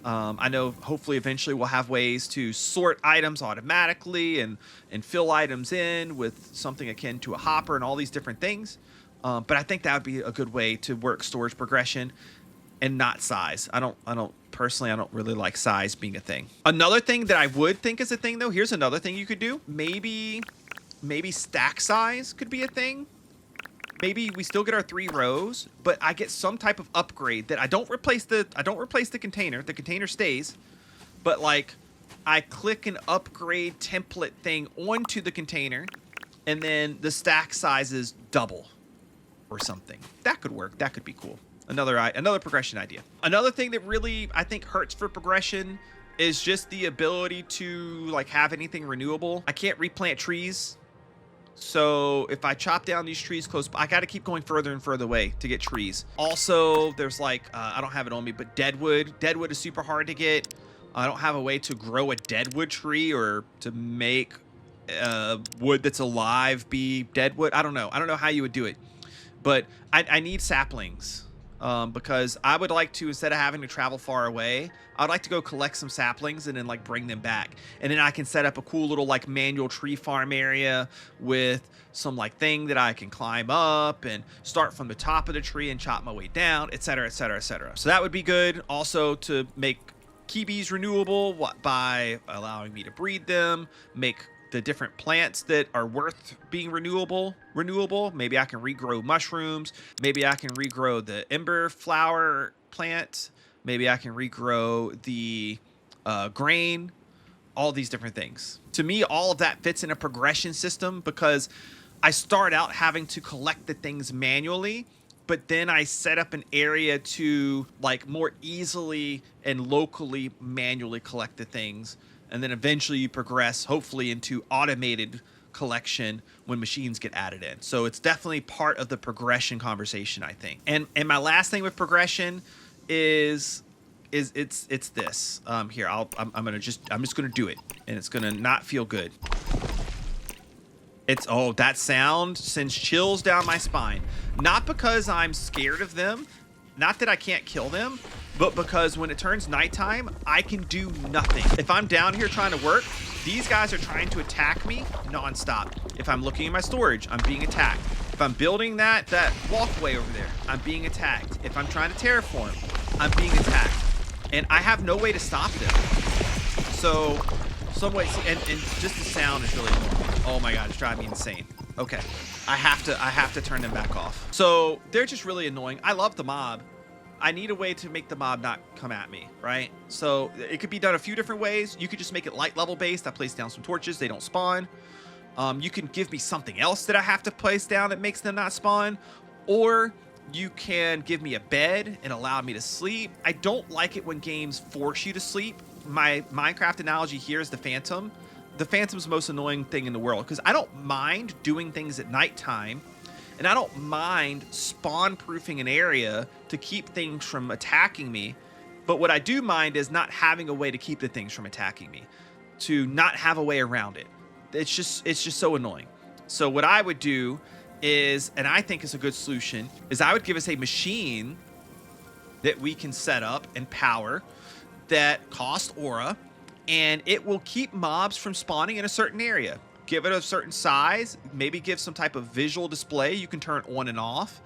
I know hopefully eventually we'll have ways to sort items automatically and fill items in with something akin to a hopper and all these different things. But I think that would be a good way to work storage progression and not size. I don't personally, I don't really like size being a thing. Another thing that I would think is a thing though, here's another thing you could do. Maybe stack size could be a thing. Maybe we still get our 3 rows, but I get some type of upgrade that I don't replace the container. The container stays, but like I click an upgrade template thing onto the container, and then the stack sizes double or something. That could work. That could be cool. Another progression idea. Another thing that really I think hurts for progression is just the ability to like have anything renewable. I can't replant trees. So if I chop down these trees close, I got to keep going further and further away to get trees. Also, there's like, I don't have it on me, but deadwood. Deadwood is super hard to get. I don't have a way to grow a deadwood tree or to make wood that's alive be deadwood. I don't know. I don't know how you would do it, but I need saplings. Because I would like to, instead of having to travel far away, I'd like to go collect some saplings and then like bring them back. And then I can set up a cool little like manual tree farm area with some like thing that I can climb up and start from the top of the tree and chop my way down, etc., etc., etc. So that would be good. Also to make kibis renewable by allowing me to breed them, make the different plants that are worth being renewable. Maybe I can regrow mushrooms. Maybe I can regrow the ember flower plant. Maybe I can regrow the grain, all these different things. To me, all of that fits in a progression system because I start out having to collect the things manually, but then I set up an area to like more easily and locally manually collect the things. And then eventually you progress, hopefully, into automated collection when machines get added in. So it's definitely part of the progression conversation, I think. And my last thing with progression is it's this. Here, I'm just gonna do it, and it's gonna not feel good. It's, oh, that sound sends chills down my spine. Not because I'm scared of them, not that I can't kill them, but because when it turns nighttime, I can do nothing. If I'm down here trying to work, these guys are trying to attack me nonstop. If I'm looking at my storage, I'm being attacked. If I'm building that walkway over there, I'm being attacked. If I'm trying to terraform, I'm being attacked. And I have no way to stop them. So, some way, and just the sound is really annoying. Oh my God, it's driving me insane. Okay, I have to turn them back off. So they're just really annoying. I love the mob. I need a way to make the mob not come at me, right? So it could be done a few different ways. You could just make it light level based. I place down some torches, they don't spawn. You can give me something else that I have to place down that makes them not spawn, or you can give me a bed and allow me to sleep. I don't like it when games force you to sleep. My Minecraft analogy here is the Phantom. The Phantom's the most annoying thing in the world because I don't mind doing things at nighttime, and I don't mind spawn proofing an area to keep things from attacking me. But what I do mind is not having a way to keep the things from attacking me, to not have a way around it. It's just so annoying. So what I would do is, and I think is a good solution, is I would give us a machine that we can set up and power that costs aura, and it will keep mobs from spawning in a certain area. Give it a certain size, maybe give some type of visual display you can turn on and off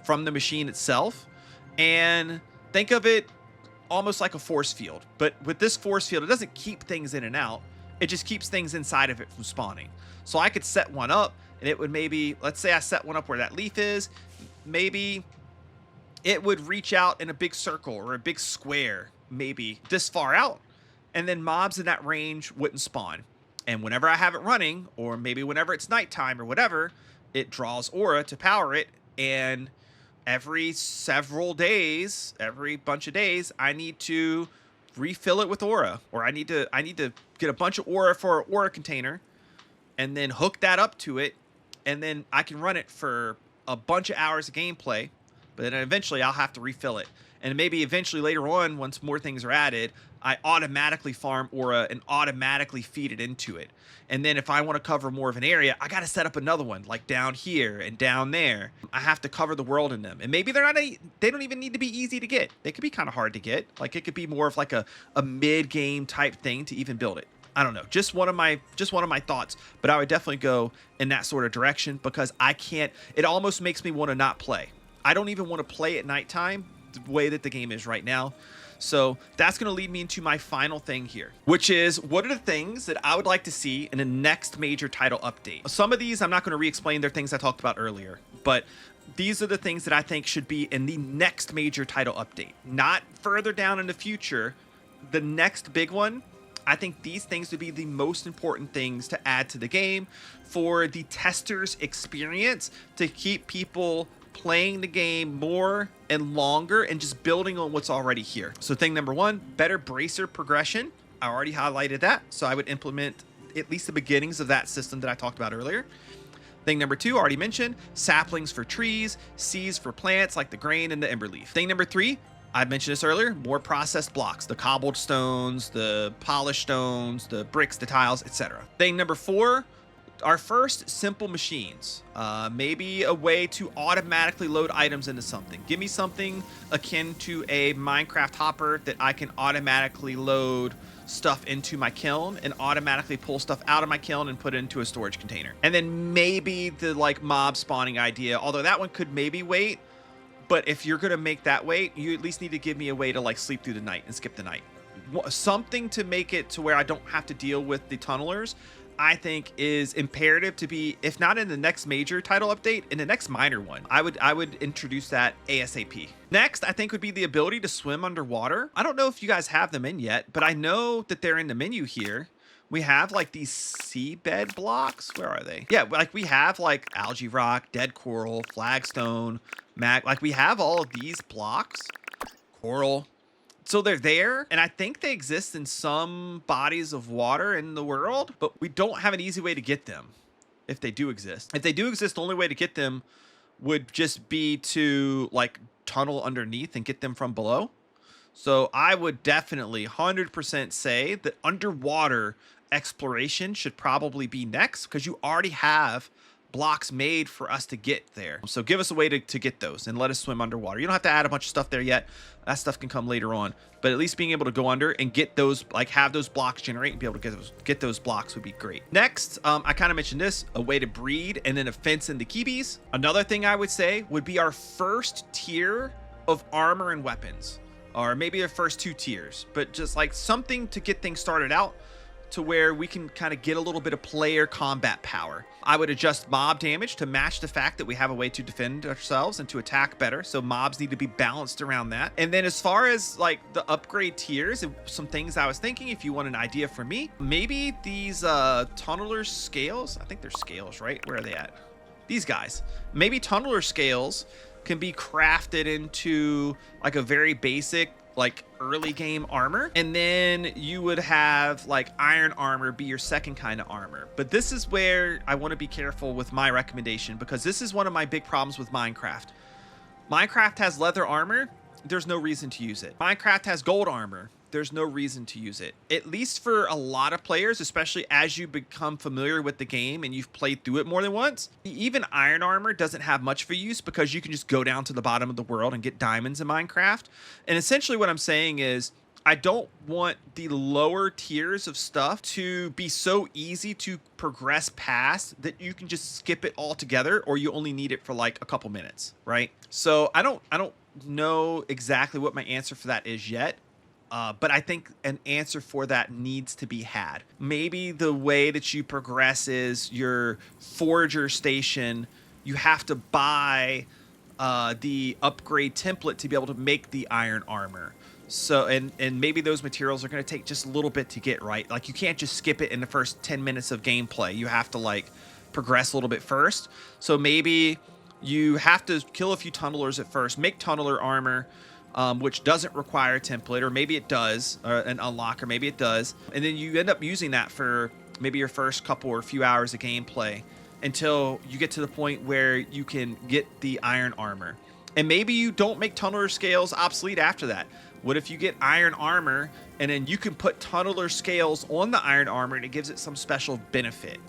from the machine itself, and think of it almost like a force field. But with this force field, it doesn't keep things in and out, it just keeps things inside of it from spawning. So I could set one up, and it would maybe, let's say I set one up where that leaf is, maybe it would reach out in a big circle or a big square, maybe this far out, and then mobs in that range wouldn't spawn. And whenever I have it running, or maybe whenever it's nighttime or whatever, it draws aura to power it, and every several days, every bunch of days, I need to refill it with aura, or I need to get a bunch of aura for an aura container and then hook that up to it, and then I can run it for a bunch of hours of gameplay, but then eventually I'll have to refill it. And maybe eventually later on, once more things are added, I automatically farm aura and automatically feed it into it. And then if I want to cover more of an area, I got to set up another one, like down here and down there. I have to cover the world in them. And maybe they don't even need to be easy to get. They could be kind of hard to get. Like it could be more of like a mid-game type thing to even build it. I don't know, just one of my thoughts, but I would definitely go in that sort of direction because I can't, it almost makes me want to not play. I don't even want to play at nighttime the way that the game is right now. So that's going to lead me into my final thing here, which is what are the things that I would like to see in the next major title update? Some of these I'm not going to re-explain. They're things I talked about earlier, but these are the things that I think should be in the next major title update, not further down in the future. The next big one, I think these things would be the most important things to add to the game for the testers' experience, to keep people playing the game more and longer and just building on what's already here. So thing number one, better bracer progression. I already highlighted that, so I would implement at least the beginnings of that system that I talked about earlier. Thing number two, already mentioned, saplings for trees, seeds for plants like the grain and the ember leaf. Thing number three, I mentioned this earlier, more processed blocks, the cobbled stones, the polished stones, the bricks, the tiles, etc. Thing number four, our first simple machines, maybe a way to automatically load items into something. Give me something akin to a Minecraft hopper that I can automatically load stuff into my kiln and automatically pull stuff out of my kiln and put it into a storage container. And then maybe the like mob spawning idea, although that one could maybe wait, but if you're gonna make that wait, you at least need to give me a way to like sleep through the night and skip the night. Something to make it to where I don't have to deal with the tunnelers, I think is imperative to be, if not in the next major title update, in the next minor one. I would introduce that ASAP. Next, I think would be the ability to swim underwater. I don't know if you guys have them in yet, but I know that they're in the menu here. We have like these seabed blocks. Where are they? Yeah, like we have like algae rock, dead coral, flagstone, like we have all of these blocks, coral. So they're there, and I think they exist in some bodies of water in the world, but we don't have an easy way to get them. if they do exist. If they do exist, the only way to get them would just be to like tunnel underneath and get them from below. So I would definitely 100% say that underwater exploration should probably be next, because you already have blocks made for us to get there. So give us a way to get those and let us swim underwater. You don't have to add a bunch of stuff there yet. That stuff can come later on, but at least being able to go under and get those, like have those blocks generate and be able to get those blocks would be great. Next, I kind of mentioned this, a way to breed and then a fence in the Kibis. Another thing I would say would be our first tier of armor and weapons, or maybe our first 2 tiers, but just like something to get things started out to where we can kind of get a little bit of player combat power. I would adjust mob damage to match the fact that we have a way to defend ourselves and to attack better. So mobs need to be balanced around that. And then as far as like the upgrade tiers, some things I was thinking, if you want an idea from me, maybe these tunneler scales, I think they're scales, right? Where are they at? These guys. Maybe tunneler scales can be crafted into like a very basic like early game armor, and then you would have like iron armor be your second kind of armor. But this is where I want to be careful with my recommendation, because this is one of my big problems with Minecraft. Minecraft has leather armor, there's no reason to use it. Minecraft has gold armor, there's no reason to use it. At least for a lot of players, especially as you become familiar with the game and you've played through it more than once, even iron armor doesn't have much for use, because you can just go down to the bottom of the world and get diamonds in Minecraft. And essentially what I'm saying is, I don't want the lower tiers of stuff to be so easy to progress past that you can just skip it altogether, or you only need it for like a couple minutes, right? So I don't know exactly what my answer for that is yet. But I think an answer for that needs to be had. Maybe the way that you progress is your forager station. You have to buy the upgrade template to be able to make the iron armor. So, and maybe those materials are going to take just a little bit to get right. Like you can't just skip it in the first 10 minutes of gameplay. You have to like progress a little bit first. So maybe you have to kill a few tunnelers at first, make tunneler armor, which doesn't require a template, or maybe it does, or an unlock, or maybe it does. And then you end up using that for maybe your first couple or few hours of gameplay until you get to the point where you can get the iron armor. And maybe you don't make tunneler scales obsolete after that. What if you get iron armor and then you can put tunneler scales on the iron armor and it gives it some special benefit?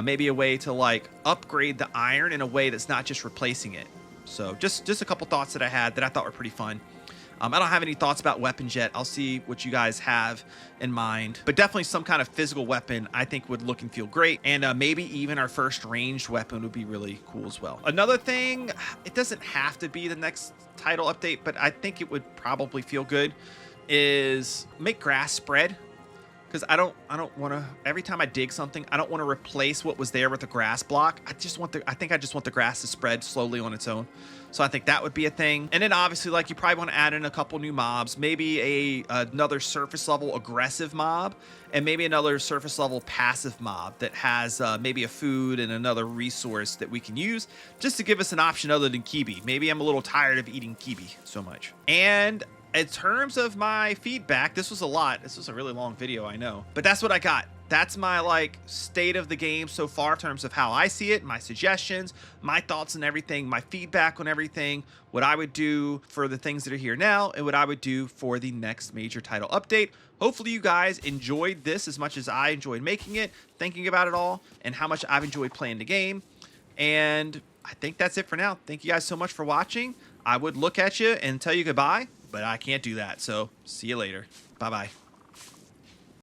Maybe a way to like upgrade the iron in a way that's not just replacing it. So just a couple thoughts that I had that I thought were pretty fun. I don't have any thoughts about weapons yet. I'll see what you guys have in mind. But definitely some kind of physical weapon I think would look and feel great. And maybe even our first ranged weapon would be really cool as well. Another thing, it doesn't have to be the next title update, but I think it would probably feel good, is make grass spread. Because I don't want to, every time I dig something, I don't want to replace what was there with a grass block. I think I just want the grass to spread slowly on its own. So I think that would be a thing. And then obviously, like, you probably want to add in a couple new mobs, maybe another surface level aggressive mob, and maybe another surface level passive mob that has maybe a food and another resource that we can use just to give us an option other than kibi. Maybe I'm a little tired of eating kibi so much. And in terms of my feedback, this was a lot. This was a really long video, I know. But that's what I got. That's my like state of the game so far in terms of how I see it, my suggestions, my thoughts on everything, my feedback on everything, what I would do for the things that are here now, and what I would do for the next major title update. Hopefully you guys enjoyed this as much as I enjoyed making it, thinking about it all, and how much I've enjoyed playing the game. And I think that's it for now. Thank you guys so much for watching. I would look at you and tell you goodbye, but I can't do that. So see you later. Bye-bye.